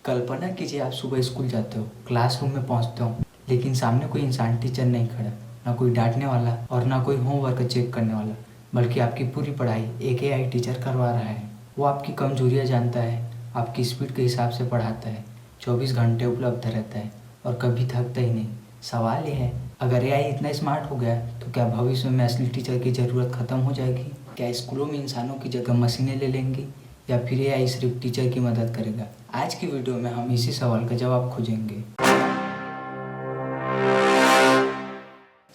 कल्पना कीजिए आप सुबह स्कूल जाते हो, क्लासरूम में पहुंचते हो, लेकिन सामने कोई इंसान टीचर नहीं खड़ा, ना कोई डांटने वाला और ना कोई होमवर्क चेक करने वाला, बल्कि आपकी पूरी पढ़ाई एक एआई टीचर करवा रहा है। वो आपकी कमजोरियां जानता है, आपकी स्पीड के हिसाब से पढ़ाता है, 24 घंटे उपलब्ध रहता है और कभी थकता ही नहीं। सवाल यह है, अगर एआई इतना स्मार्ट हो गया तो क्या भविष्य में असली टीचर की ज़रूरत ख़त्म हो जाएगी? क्या स्कूलों में इंसानों की जगह मशीनें ले लेंगी या फिर एआई सिर्फ टीचर की मदद करेगा? आज की वीडियो में हम इसी सवाल का जवाब खोजेंगे।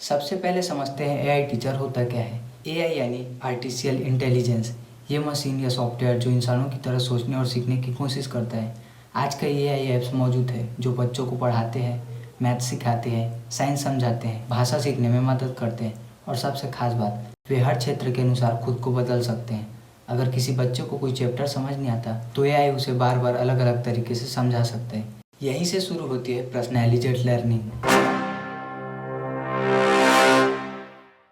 सबसे पहले समझते हैं एआई टीचर होता क्या है। एआई यानी आर्टिफिशियल इंटेलिजेंस। ये मशीन या सॉफ्टवेयर जो इंसानों की तरह सोचने और सीखने की कोशिश करता है। आज कई एआई ऐप्स मौजूद है जो बच्चों को पढ़ाते हैं, मैथ सिखाते हैं, साइंस समझाते हैं, भाषा सीखने में मदद करते हैं और सबसे खास बात, वे हर क्षेत्र के अनुसार खुद को बदल सकते हैं। अगर किसी बच्चे को कोई चैप्टर समझ नहीं आता तो एआई उसे बार बार अलग अलग तरीके से समझा सकता है। यहीं से शुरू होती है पर्सनैलिटेड लर्निंग।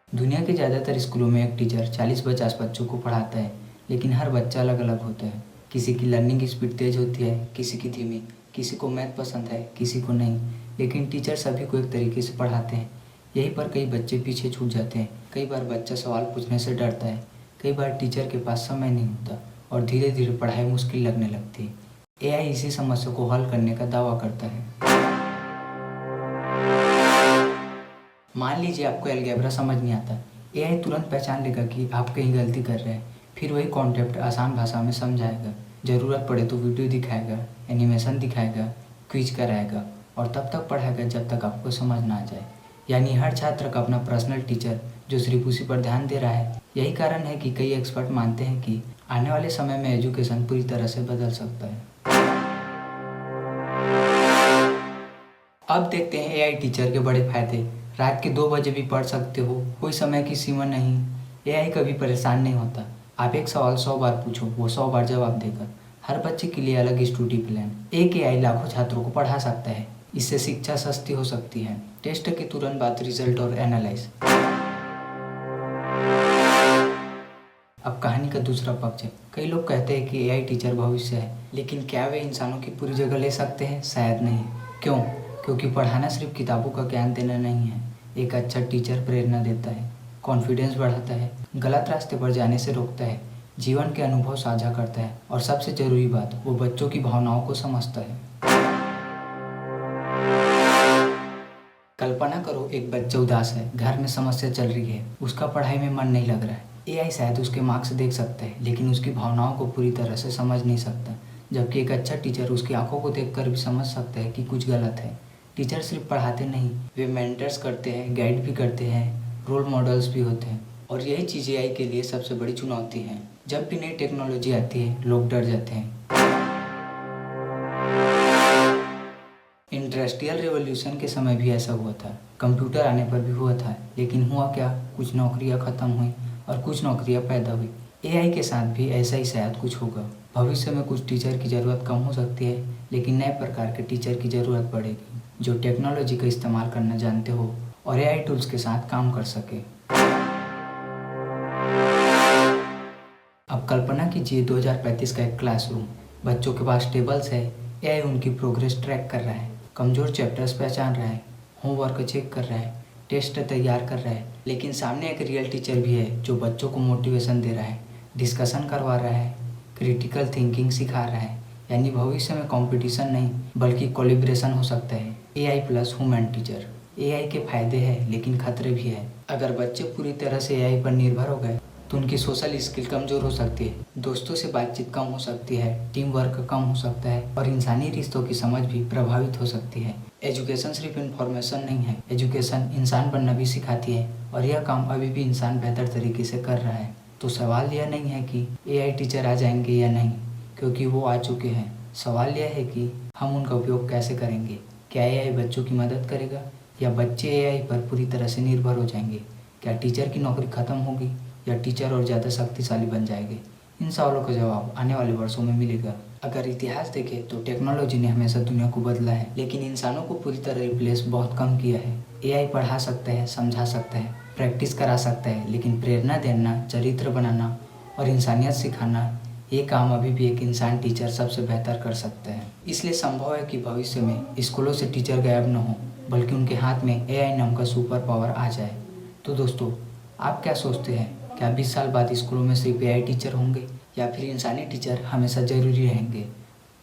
दुनिया के ज़्यादातर स्कूलों में एक टीचर 40-50 बच्चों को पढ़ाता है, लेकिन हर बच्चा अलग अलग होता है। किसी की लर्निंग स्पीड तेज होती है, किसी की धीमी, किसी को मैथ पसंद है, किसी को नहीं, लेकिन टीचर सभी को एक तरीके से पढ़ाते हैं। यहीं पर कई बच्चे पीछे छूट जाते हैं। कई बार बच्चा सवाल पूछने से डरता है, कई बार टीचर के पास समय नहीं होता और धीरे धीरे पढ़ाई मुश्किल लगने लगती है। एआई इसी समस्या को हल करने का दावा करता है। मान लीजिए आपको अलजेब्रा समझ नहीं आता, एआई तुरंत पहचान लेगा कि आप कहीं गलती कर रहे हैं, फिर वही कॉन्सेप्ट आसान भाषा में समझाएगा। ज़रूरत पड़े तो वीडियो दिखाएगा, एनिमेशन दिखाएगा, क्विज कराएगा और तब तक पढ़ाएगा जब तक आपको समझ ना आ जाए। यानी हर छात्र का अपना पर्सनल टीचर जो सिर्फ उसी पर ध्यान दे रहा है। यही कारण है कि कई एक्सपर्ट मानते हैं कि आने वाले समय में एजुकेशन पूरी तरह से बदल सकता है। अब देखते हैं एआई टीचर के बड़े फायदे। रात के 2 बजे भी पढ़ सकते हो, कोई समय की सीमा नहीं। एआई कभी परेशान नहीं होता। आप एक सवाल 100 बार पूछो, वो 100 बार जवाब देगा। हर बच्चे के लिए अलग स्टडी प्लान। एक एआई लाखों छात्रों को पढ़ा सकता है। इससे शिक्षा सस्ती हो सकती है। टेस्ट के तुरंत बाद रिजल्ट और एनालाइज। अब कहानी का दूसरा पक्ष है। कई लोग कहते हैं कि एआई टीचर भविष्य है, लेकिन क्या वे इंसानों की पूरी जगह ले सकते हैं? शायद नहीं। क्यों? क्योंकि पढ़ाना सिर्फ किताबों का ज्ञान देना नहीं है। एक अच्छा टीचर प्रेरणा देता है, कॉन्फिडेंस बढ़ाता है, गलत रास्ते पर जाने से रोकता है, जीवन के अनुभव साझा करता है और सबसे जरूरी बात, वो बच्चों की भावनाओं को समझता है। कल्पना करो एक बच्चा उदास है, घर में समस्या चल रही है, उसका पढ़ाई में मन नहीं लग रहा है। एआई शायद उसके मार्क्स देख सकता है, लेकिन उसकी भावनाओं को पूरी तरह से समझ नहीं सकता। जबकि एक अच्छा टीचर उसकी आंखों को देखकर भी समझ सकता है कि कुछ गलत है। टीचर सिर्फ पढ़ाते नहीं, वे मेंटर्स करते हैं, गाइड भी करते हैं, रोल मॉडल्स भी होते हैं। और यही चीज़ एआई के लिए सबसे बड़ी चुनौती है। जब भी नई टेक्नोलॉजी आती है, लोग डर जाते हैं। इंडस्ट्रियल रेवोल्यूशन के समय भी ऐसा हुआ था, कंप्यूटर आने पर भी हुआ था, लेकिन हुआ क्या? कुछ नौकरियां खत्म हुई और कुछ नौकरियां पैदा हुई। एआई के साथ भी ऐसा ही शायद कुछ होगा। भविष्य में कुछ टीचर की ज़रूरत कम हो सकती है, लेकिन नए प्रकार के टीचर की ज़रूरत पड़ेगी जो टेक्नोलॉजी का इस्तेमाल करना जानते हो और एआई टूल्स के साथ काम कर सके। अब कल्पना कीजिए 2035 का एक क्लासरूम। बच्चों के पास टेबल्स है, एआई उनकी प्रोग्रेस ट्रैक कर रहा है, कमज़ोर चैप्टर्स पहचान रहा है, होमवर्क चेक कर रहा है, टेस्ट तैयार कर रहा है। लेकिन सामने एक रियल टीचर भी है जो बच्चों को मोटिवेशन दे रहा है, डिस्कशन करवा रहा है, क्रिटिकल थिंकिंग सिखा रहा है। यानी भविष्य में कंपटीशन नहीं बल्कि कोलैबोरेशन हो सकता है। AI plus human teacher. AI के फायदे हैं लेकिन खतरे भी हैं। अगर बच्चे पूरी तरह से एआई पर निर्भर हो गए तो उनकी सोशल स्किल कमज़ोर हो सकती है, दोस्तों से बातचीत कम हो सकती है, टीम वर्क कम हो सकता है और इंसानी रिश्तों की समझ भी प्रभावित हो सकती है। एजुकेशन सिर्फ इन्फॉर्मेशन नहीं है, एजुकेशन इंसान बनना भी सिखाती है और यह काम अभी भी इंसान बेहतर तरीके से कर रहा है। तो सवाल यह नहीं है कि एआई टीचर आ जाएंगे या नहीं, क्योंकि वो आ चुके हैं। सवाल यह है कि हम उनका उपयोग कैसे करेंगे। क्या एआई बच्चों की मदद करेगा या बच्चे एआई पर पूरी तरह से निर्भर हो जाएंगे? क्या टीचर की नौकरी खत्म होगी या टीचर और ज़्यादा शक्तिशाली बन जाएंगे? इन सवालों का जवाब आने वाले वर्षों में मिलेगा। अगर इतिहास देखें तो टेक्नोलॉजी ने हमेशा दुनिया को बदला है, लेकिन इंसानों को पूरी तरह रिप्लेस बहुत कम किया है। एआई पढ़ा सकता है, समझा सकता है, प्रैक्टिस करा सकता है, लेकिन प्रेरणा देना, चरित्र बनाना और इंसानियत सिखाना, ये काम अभी भी एक इंसान टीचर सबसे बेहतर कर सकते हैं। इसलिए संभव है कि भविष्य में स्कूलों से टीचर गायब न हो, बल्कि उनके हाथ में एआई नाम का सुपर पावर आ जाए। तो दोस्तों, आप क्या सोचते हैं? क्या 20 साल बाद स्कूलों में सिर्फ एआई टीचर होंगे या फिर इंसानी टीचर हमेशा ज़रूरी रहेंगे?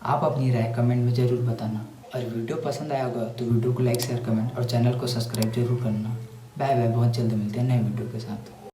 आप अपनी राय कमेंट में ज़रूर बताना। और वीडियो पसंद आया होगा तो वीडियो को लाइक, शेयर, कमेंट और चैनल को सब्सक्राइब जरूर करना। बाय बाय, बहुत जल्द मिलते हैं नए वीडियो के साथ।